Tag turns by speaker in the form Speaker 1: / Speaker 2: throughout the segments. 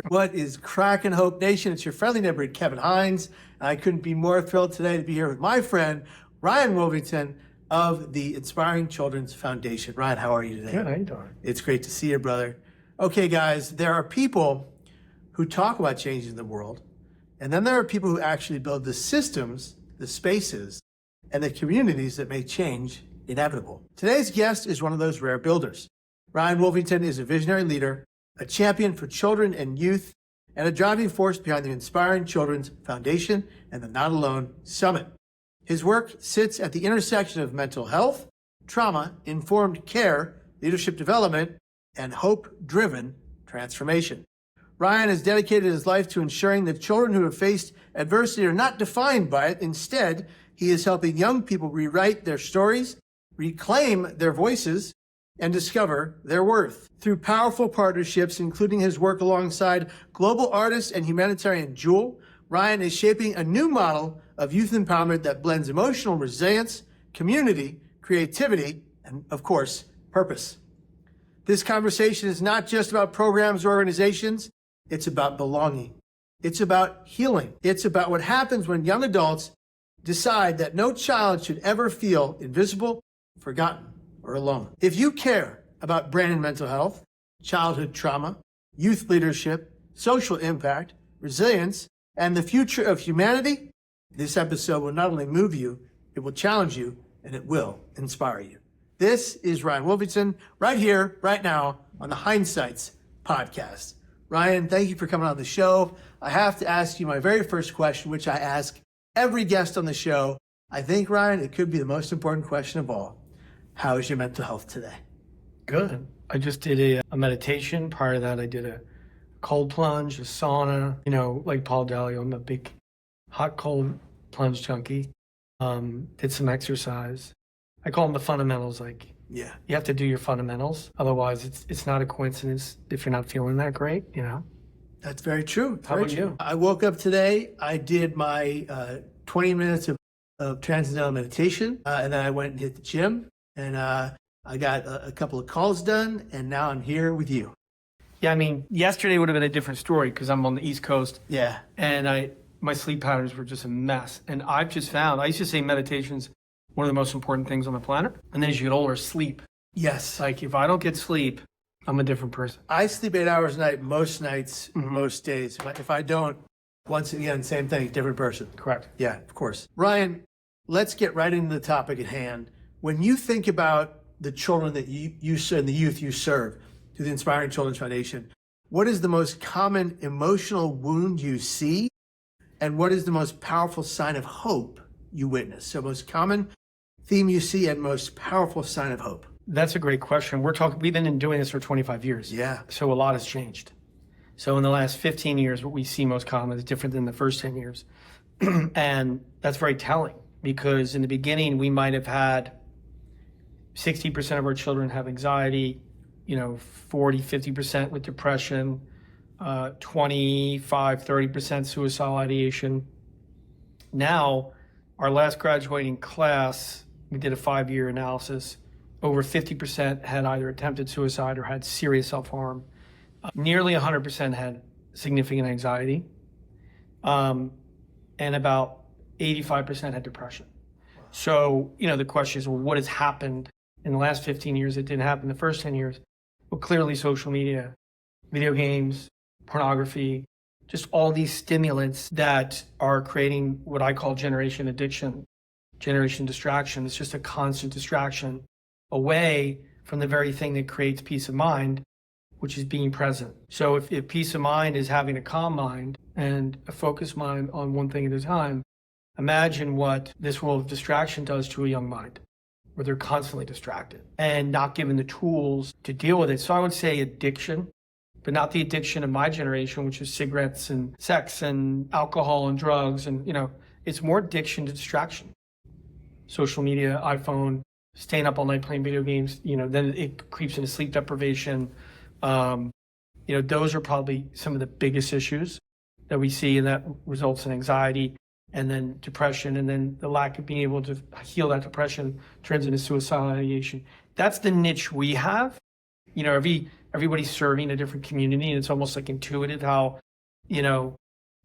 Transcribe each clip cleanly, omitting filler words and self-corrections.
Speaker 1: What is cracking, Hope Nation? It's your friendly neighborhood, Kevin Hines. I couldn't be more thrilled today to be here with my friend, Ryan Wolfington of the Inspiring Children's Foundation. Ryan, how are you today?
Speaker 2: Good, how you doing?
Speaker 1: It's great to see you, brother. Okay, guys, there are people who talk about changing the world, and then there are people who actually build the systems, the spaces, and the communities that make change inevitable. Today's guest is one of those rare builders. Ryan Wolfington is a visionary leader, a champion for children and youth, and a driving force behind the Inspiring Children's Foundation and the Not Alone Summit. His work sits at the intersection of mental health, trauma-informed care, leadership development, and hope-driven transformation. Ryan has dedicated his life to ensuring that children who have faced adversity are not defined by it. Instead, he is helping young people rewrite their stories, reclaim their voices, and discover their worth. Through powerful partnerships, including his work alongside global artist and humanitarian Jewel, Ryan is shaping a new model of youth empowerment that blends emotional resilience, community, creativity, and, of course, purpose. This conversation is not just about programs or organizations. It's about belonging. It's about healing. It's about what happens when young adults decide that no child should ever feel invisible, forgotten, or alone. If you care about brain and mental health, childhood trauma, youth leadership, social impact, resilience, and the future of humanity, this episode will not only move you, it will challenge you, and it will inspire you. This is Ryan Wolfington, right here, right now, on the HINESIGHTS Podcast. Ryan, thank you for coming on the show. I have to ask you my very first question, which I ask every guest on the show. I think, Ryan, it could be the most important question of all. How is your mental health today?
Speaker 2: Good. I just did a meditation. Prior to that, I did a cold plunge, a sauna. You know, like Paul Dalio, I'm a big hot cold plunge junkie. Did some exercise. I call them the fundamentals. Like, you have to do your fundamentals. Otherwise, it's not a coincidence if you're not feeling that great, you know?
Speaker 1: That's very true.
Speaker 2: How about you?
Speaker 1: I woke up today. I did my 20 minutes of transcendental meditation, and then I went and hit the gym. And I got a couple of calls done, and now I'm here with you.
Speaker 2: Yeah, I mean, yesterday would have been a different story because I'm on the East Coast.
Speaker 1: Yeah.
Speaker 2: And my sleep patterns were just a mess. And I've just found, I used to say meditation's one of the most important things on the planet. And then as you get older, sleep.
Speaker 1: Yes.
Speaker 2: Like if I don't get sleep, I'm a different person.
Speaker 1: I sleep 8 hours a night most nights, most days. If I don't, once again, same thing, different person.
Speaker 2: Correct.
Speaker 1: Yeah, of course. Ryan, let's get right into the topic at hand. When you think about the children that you serve and the youth you serve through the Inspiring Children's Foundation, what is the most common emotional wound you see? And what is the most powerful sign of hope you witness? So most common theme you see and most powerful sign of hope.
Speaker 2: That's a great question. We've been doing this for 25 years.
Speaker 1: Yeah.
Speaker 2: So a lot has changed. So in the last 15 years, what we see most common is different than the first 10 years. And that's very telling because in the beginning, we might have had 60% of our children have anxiety, 40, 50% with depression, 25, 30% suicidal ideation. Now, our last graduating class, we did a 5-year analysis. Over 50% had either attempted suicide or had serious self-harm. Nearly 100% had significant anxiety. And about 85% had depression. So, the question is, well, what has happened in the last 15 years that didn't happen in the first 10 years? Well, clearly social media, video games, pornography, just all these stimulants that are creating what I call generation addiction, generation distraction. It's just a constant distraction away from the very thing that creates peace of mind, which is being present. So if peace of mind is having a calm mind and a focused mind on one thing at a time, imagine what this world of distraction does to a young mind, where they're constantly distracted and not given the tools to deal with it. So I would say addiction, but not the addiction of my generation, which is cigarettes and sex and alcohol and drugs. And, it's more addiction to distraction. Social media, iPhone, staying up all night playing video games, then it creeps into sleep deprivation. Those are probably some of the biggest issues that we see, and that results in anxiety and then depression, and then the lack of being able to heal that depression turns into suicidal ideation. That's the niche we have. everybody's serving a different community, and it's almost like intuitive how,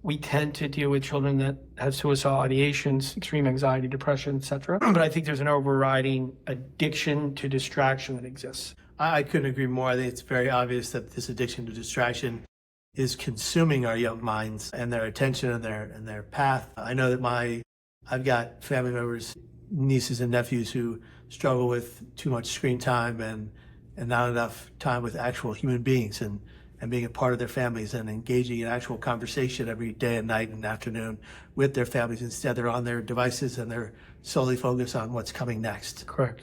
Speaker 2: we tend to deal with children that have suicidal ideations, extreme anxiety, depression, etc. But I think there's an overriding addiction to distraction that exists.
Speaker 1: I couldn't agree more. I think it's very obvious that this addiction to distraction is consuming our young minds and their attention and their path. I know that I've got family members, nieces and nephews who struggle with too much screen time and not enough time with actual human beings and being a part of their families and engaging in actual conversation every day and night and afternoon with their families. Instead, they're on their devices and they're solely focused on what's coming next.
Speaker 2: Correct.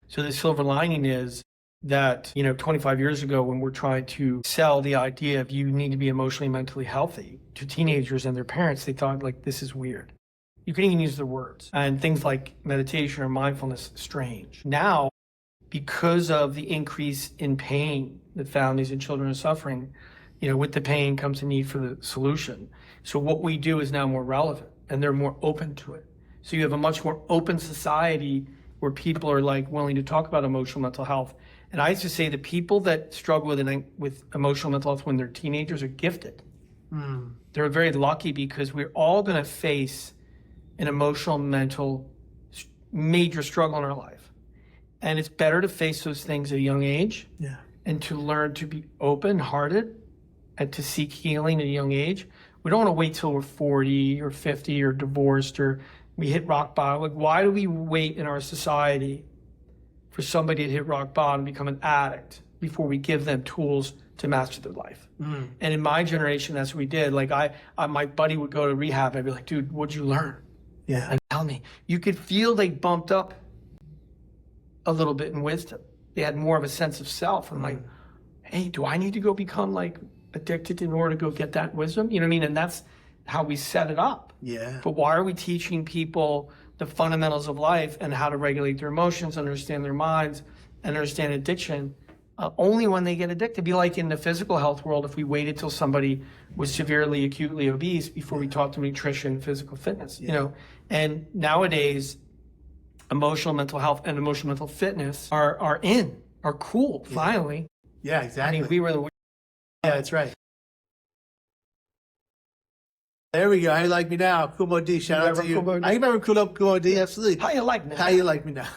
Speaker 2: So the silver lining is that, 25 years ago, when we're trying to sell the idea of you need to be emotionally, mentally healthy to teenagers and their parents, they thought, like, this is weird. You couldn't even use the words. And things like meditation or mindfulness, strange. Now, because of the increase in pain that families and children are suffering, with the pain comes the need for the solution. So what we do is now more relevant and they're more open to it. So you have a much more open society where people are willing to talk about emotional mental health. And I used to say the people that struggle with emotional mental health when they're teenagers are gifted. They're very lucky because we're all going to face an emotional, mental, major struggle in our life. And it's better to face those things at a young age and to learn to be open-hearted and to seek healing at a young age. We don't want to wait till we're 40 or 50 or divorced or we hit rock bottom. Why do we wait in our society for somebody to hit rock bottom and become an addict before we give them tools to master their life? And in my generation, that's what we did. My buddy would go to rehab and I'd be like, dude, what'd you learn?
Speaker 1: Yeah.
Speaker 2: And tell me. You could feel they bumped up a little bit in wisdom. They had more of a sense of self. I'm like, hey, do I need to go become addicted in order to go get that wisdom? You know what I mean? And that's how we set it up.
Speaker 1: Yeah.
Speaker 2: But why are we teaching people the fundamentals of life and how to regulate their emotions, understand their minds, and understand addiction only when they get addicted? It'd be like in the physical health world if we waited till somebody was severely, acutely obese before we taught them nutrition, physical fitness, And nowadays, emotional mental health and emotional mental fitness are cool, finally.
Speaker 1: Yeah, exactly.
Speaker 2: I mean, we were the...
Speaker 1: Yeah, that's right. There we go. How you like me now? Kumo D, shout out to you. I remember Kumo D, absolutely.
Speaker 2: How you like me?
Speaker 1: How you like me now?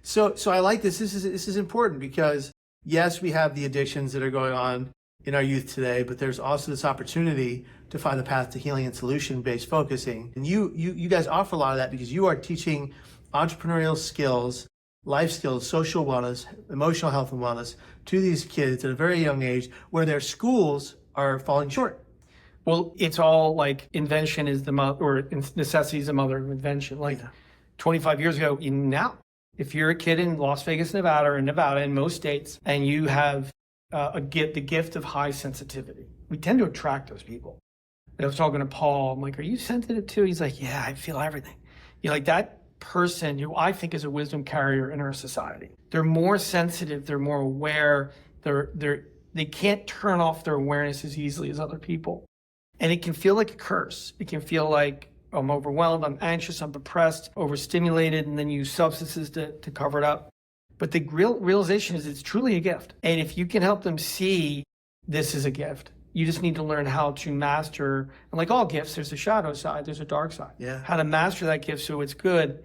Speaker 1: So I like this. This is important because, yes, we have the addictions that are going on in our youth today, but there's also this opportunity to find the path to healing and solution-based focusing. And you guys offer a lot of that because you are teaching entrepreneurial skills, life skills, social wellness, emotional health and wellness to these kids at a very young age where their schools are falling short.
Speaker 2: Well, it's all like invention is the mother, or necessity is the mother of invention. 25 years ago, now, if you're a kid in Las Vegas, Nevada, or Nevada in most states, and you have the gift of high sensitivity, we tend to attract those people. And I was talking to Paul. I'm like, are you sensitive too? He's like, yeah, I feel everything. That person who I think is a wisdom carrier in our society. They're more sensitive. They're more aware. They can't turn off their awareness as easily as other people. And it can feel like a curse. It can feel like I'm overwhelmed, I'm anxious, I'm depressed, overstimulated, and then use substances to cover it up. But the realization is it's truly a gift. And if you can help them see this is a gift, you just need to learn how to master, and like all gifts, there's a shadow side, there's a dark side.
Speaker 1: Yeah.
Speaker 2: How to master that gift so it's good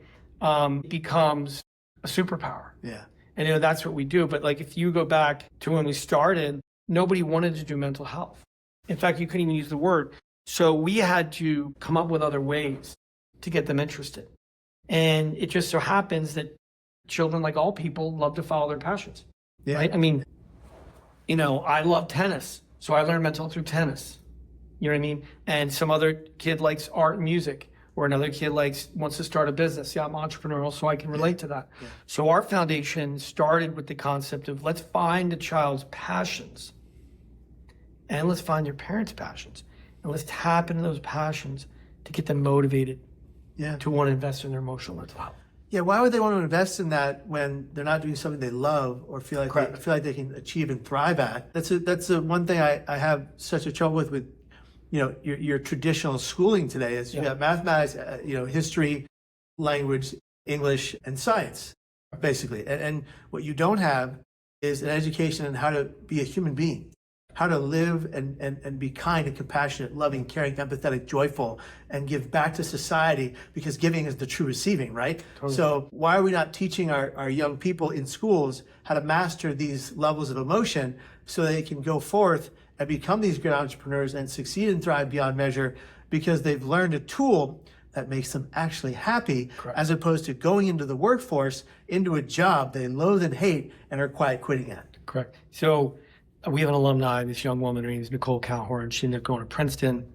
Speaker 2: becomes a superpower.
Speaker 1: Yeah.
Speaker 2: And that's what we do. But if you go back to when we started, nobody wanted to do mental health. In fact, you couldn't even use the word. So we had to come up with other ways to get them interested. And it just so happens that children, like all people, love to follow their passions. Yeah. Right? I mean, I love tennis. So I learned mental health through tennis. You know what I mean? And some other kid likes art and music, or another kid wants to start a business. Yeah, I'm entrepreneurial, so I can relate to that. Yeah. So our foundation started with the concept of let's find a child's passions and let's find your parents' passions. And let's tap into those passions to get them motivated to want to invest in their emotional mental health.
Speaker 1: Yeah, why would they want to invest in that when they're not doing something they love or feel like they can achieve and thrive at? That's the one thing I have such a trouble with your traditional schooling today is you have mathematics, history, language, English, and science, basically. And what you don't have is an education on how to be a human being, how to live and be kind and compassionate, loving, caring, empathetic, joyful, and give back to society, because giving is the true receiving, right? Totally. So why are we not teaching our young people in schools how to master these levels of emotion so they can go forth and become these great entrepreneurs and succeed and thrive beyond measure, because they've learned a tool that makes them actually happy. Correct. As opposed to going into the workforce, into a job they loathe and hate and are quiet quitting at.
Speaker 2: Correct. So we have an alumni, this young woman, her name is Nicole Calhorn. She ended up going to Princeton,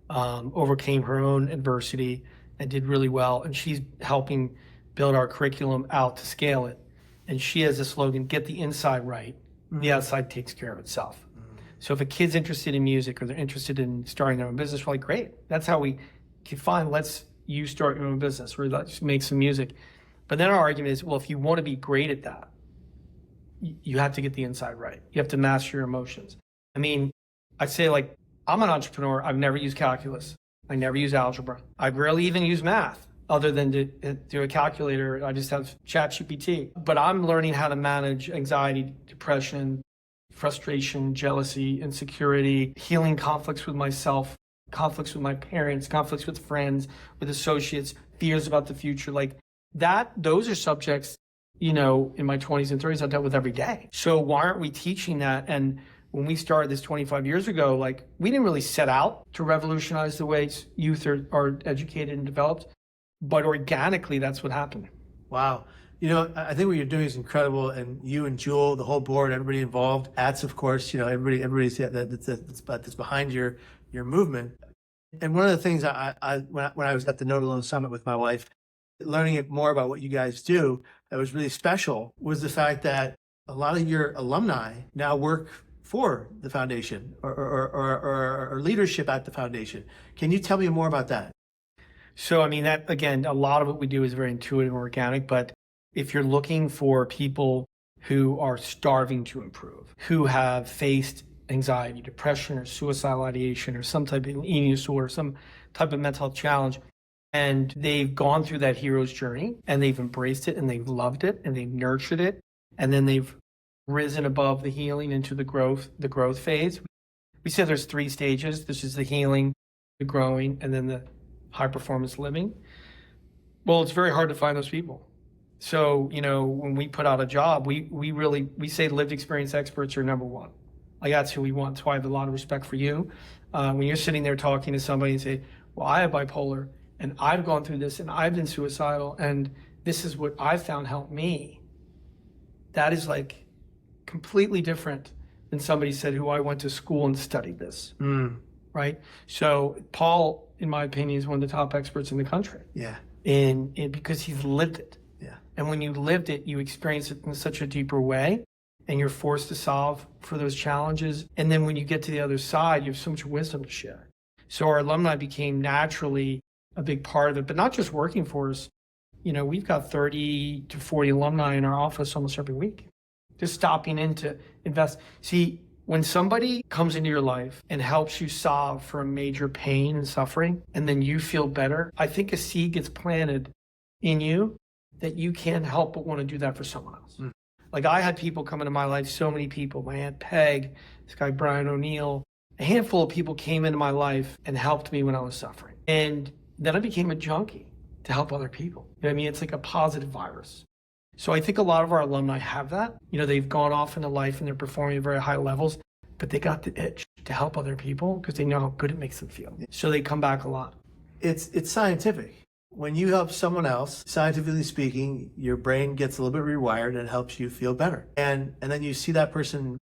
Speaker 2: overcame her own adversity and did really well. And she's helping build our curriculum out to scale it. And she has a slogan, get the inside right. The outside takes care of itself. So if a kid's interested in music or they're interested in starting their own business, we're like, great. That's how we can find, you start your own business, or let's make some music. But then our argument is, well, if you want to be great at that, you have to get the inside right. You have to master your emotions. I mean, I say, like, I'm an entrepreneur. I've never used calculus. I never use algebra. I rarely even use math other than to do a calculator. I just have ChatGPT. But I'm learning how to manage anxiety, depression, frustration, jealousy, insecurity, healing conflicts with myself, conflicts with my parents, conflicts with friends, with associates, fears about the future. Like that, those are subjects, in my 20s and 30s I dealt with every day. So why aren't we teaching that? And when we started this 25 years ago, like we didn't really set out to revolutionize the way youth are educated and developed, but organically that's what happened.
Speaker 1: Wow. I think what you're doing is incredible, and you and Jewel, the whole board, everybody involved, ATS, of course, everybody's that's behind your movement. And one of the things when I was at the No Alone Summit with my wife, learning more about what you guys do, that was really special, was the fact that a lot of your alumni now work for the foundation or leadership at the foundation. Can you tell me more about that?
Speaker 2: So, I mean, that, again, a lot of what we do is very intuitive and organic, but if you're looking for people who are starving to improve, who have faced anxiety, depression, or suicidal ideation, or some type of eating disorder, some type of mental health challenge, and they've gone through that hero's journey, and they've embraced it, and they've loved it, and they've nurtured it, and then they've risen above the healing into the growth phase. We say there's 3 stages. This is the healing, the growing, and then the high performance living. Well, it's very hard to find those people. So, when we put out a job, we say lived experience experts are number 1. Like that's who we want. That's why I have a lot of respect for you. When you're sitting there talking to somebody and say, well, I have bipolar and I've gone through this and I've been suicidal and this is what I've found helped me. That is like completely different than somebody said who I went to school and studied this. Right? So Paul, in my opinion, is one of the top experts in the country.
Speaker 1: Yeah.
Speaker 2: And because he's lived it.
Speaker 1: Yeah.
Speaker 2: And when you lived it, you experience it in such a deeper way, and you're forced to solve for those challenges. And then when you get to the other side, you have so much wisdom to share. So our alumni became naturally a big part of it, but not just working for us. We've got 30 to 40 alumni in our office almost every week, just stopping in to invest. See, when somebody comes into your life and helps you solve for a major pain and suffering, and then you feel better, I think a seed gets planted in you that you can't help but want to do that for someone else. Like I had people come into my life, so many people, my Aunt Peg, this guy Brian O'Neill, a handful of people came into my life and helped me when I was suffering. And then I became a junkie to help other people. You know what I mean? It's like a positive virus. So I think a lot of our alumni have that. They've gone off into life and they're performing at very high levels, but they got the itch to help other people because they know how good it makes them feel. So they come back a lot.
Speaker 1: It's scientific. When you help someone else, scientifically speaking, your brain gets a little bit rewired and it helps you feel better. And then you see that person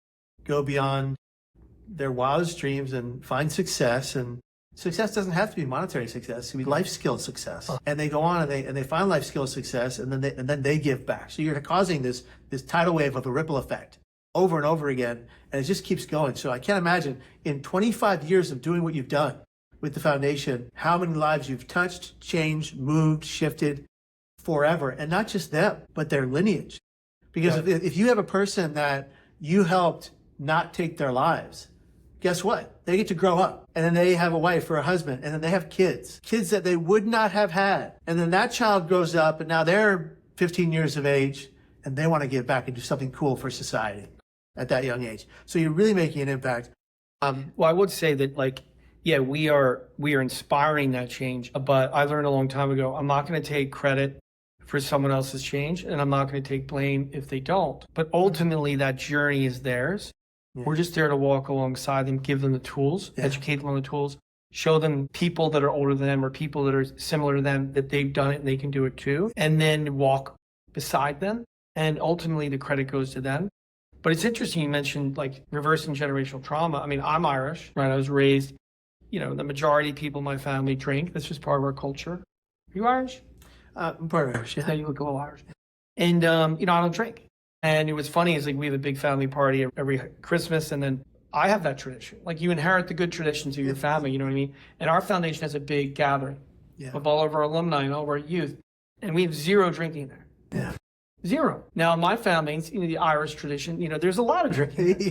Speaker 1: go beyond their wildest dreams and find success. And success doesn't have to be monetary success. It can be life skill success. And they go on and they find life skill success and then they give back. So you're causing this tidal wave of a ripple effect over and over again. And it just keeps going. So I can't imagine in 25 years of doing what you've done with the foundation, how many lives you've touched, changed, moved, shifted forever. And not just them, but their lineage. Because if you have a person that you helped not take their lives, guess what? They get to grow up. And then they have a wife or a husband. And then they have kids that they would not have had. And then that child grows up and now they're 15 years of age and they want to give back and do something cool for society. at that young age. So you're really making an impact.
Speaker 2: Well, I would say that, like, yeah, we are inspiring that change. But I learned a long time ago, I'm not going to take credit for someone else's change, and I'm not going to take blame if they don't. But ultimately, that journey is theirs. Yeah. We're just there to walk alongside them, give them the tools, educate them on the tools, show them people that are older than them or people that are similar to them, that they've done it and they can do it too, and then walk beside them. And ultimately, the credit goes to them. But it's interesting you mentioned, like, reversing generational trauma. I mean, I'm Irish, right? I was raised, the majority of people in my family drink. That's just part of our culture. Are you Irish?
Speaker 1: I'm part Irish, yeah.
Speaker 2: You look a little Irish. And, I don't drink. And it was funny is, like, we have a big family party every Christmas, and then I have that tradition. Like, you inherit the good traditions of your family, you know what I mean? And our foundation has a big gathering of all of our alumni and all of our youth. And we have zero drinking there.
Speaker 1: Yeah.
Speaker 2: Zero. Now, in my family, the Irish tradition, there's a lot of drinking.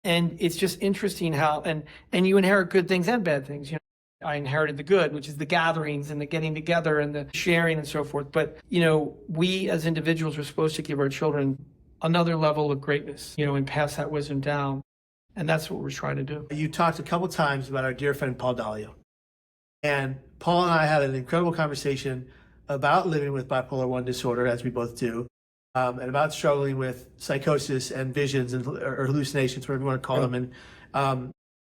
Speaker 2: And it's just interesting how, and you inherit good things and bad things. I inherited the good, which is the gatherings and the getting together and the sharing and so forth. But, we as individuals are supposed to give our children another level of greatness, and pass that wisdom down. And that's what we're trying to do.
Speaker 1: You talked a couple times about our dear friend, Paul Dalio. And Paul and I had an incredible conversation about living with bipolar 1 disorder, as we both do. And about struggling with psychosis and visions or hallucinations, whatever you want to call them,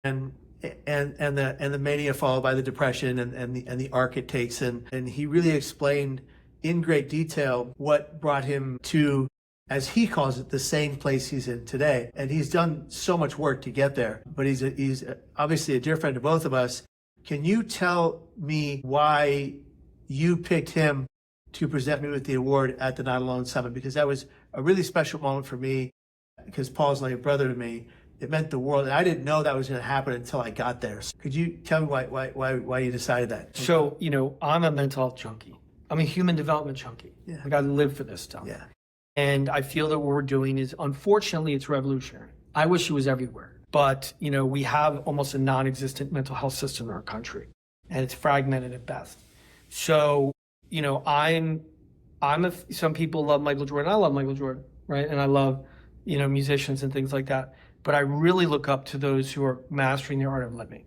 Speaker 1: and the mania followed by the depression and the arc it takes, and he really explained in great detail what brought him to, as he calls it, the same place he's in today. And he's done so much work to get there. But he's obviously a dear friend to both of us. Can you tell me why you picked him to present me with the award at the Not Alone Summit? Because that was a really special moment for me, because Paul's like a brother to me. It meant the world, and I didn't know that was going to happen until I got there. So could you tell me why you decided that?
Speaker 2: So, I'm a mental health junkie. I'm a human development junkie. Yeah. Like, I live for this stuff.
Speaker 1: Yeah.
Speaker 2: And I feel that what we're doing is, unfortunately, it's revolutionary. I wish it was everywhere. But, we have almost a non-existent mental health system in our country, and it's fragmented at best. So, some people love Michael Jordan. I love Michael Jordan, right? And I love, musicians and things like that. But I really look up to those who are mastering the art of living,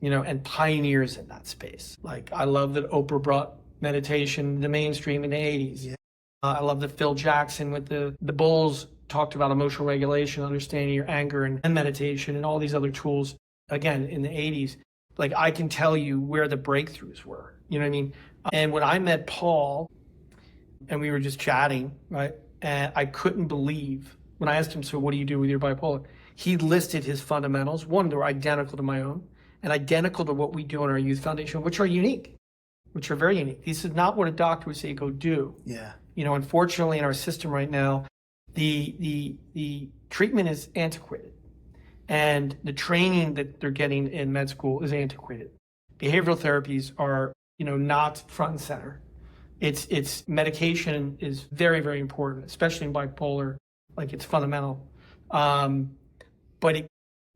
Speaker 2: and pioneers in that space. Like, I love that Oprah brought meditation to the mainstream in the 80s. Yeah. I love that Phil Jackson with the Bulls talked about emotional regulation, understanding your anger, and meditation, and all these other tools, again, in the 80s. Like, I can tell you where the breakthroughs were, you know what I mean? And when I met Paul and we were just chatting, right, and I couldn't believe, when I asked him, so what do you do with your bipolar? He listed his fundamentals. One, they were identical to my own, and identical to what we do in our youth foundation, which are unique, which are very unique. This is not what a doctor would say go do.
Speaker 1: Yeah.
Speaker 2: Unfortunately, in our system right now, the treatment is antiquated, and the training that they're getting in med school is antiquated. Behavioral therapies are, not front and center. It's medication is very, very important, especially in bipolar. Like, it's fundamental. But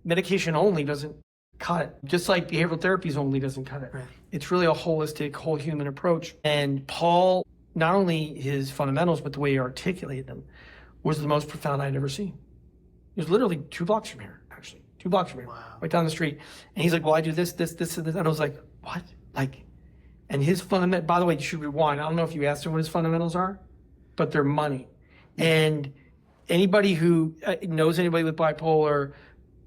Speaker 2: medication only doesn't cut it. Just like behavioral therapies only doesn't cut it.
Speaker 1: Right.
Speaker 2: It's really a holistic, whole human approach. And Paul, not only his fundamentals, but the way he articulated them was the most profound I'd ever seen. It was literally 2 blocks from here, actually. 2 blocks from here, right down the street. And he's like, well, I do this, and this. And I was like, what? And his fundamental, by the way, you should rewind. I don't know if you asked him what his fundamentals are, but they're money. And anybody who knows anybody with bipolar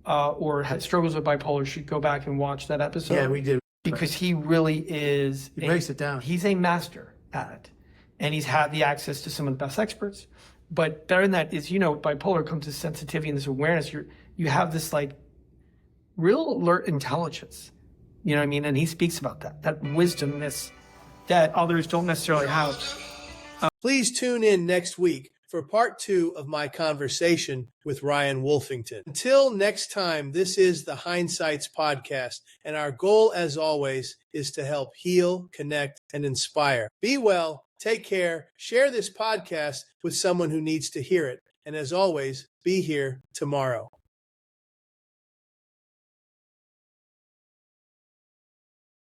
Speaker 2: or struggles with bipolar should go back and watch that episode.
Speaker 1: Yeah, we did.
Speaker 2: Because he really is.
Speaker 1: He breaks it down.
Speaker 2: He's a master at it. And he's had the access to some of the best experts. But better than that is, bipolar comes to sensitivity and this awareness. You have this, like, real alert intelligence. You know what I mean? And he speaks about that wisdom that others don't necessarily have.
Speaker 1: Please tune in next week for part 2 of my conversation with Ryan Wolfington. Until next time, this is the HINESIGHTS Podcast, and our goal, as always, is to help heal, connect, and inspire. Be well, take care, share this podcast with someone who needs to hear it, and as always, be here tomorrow.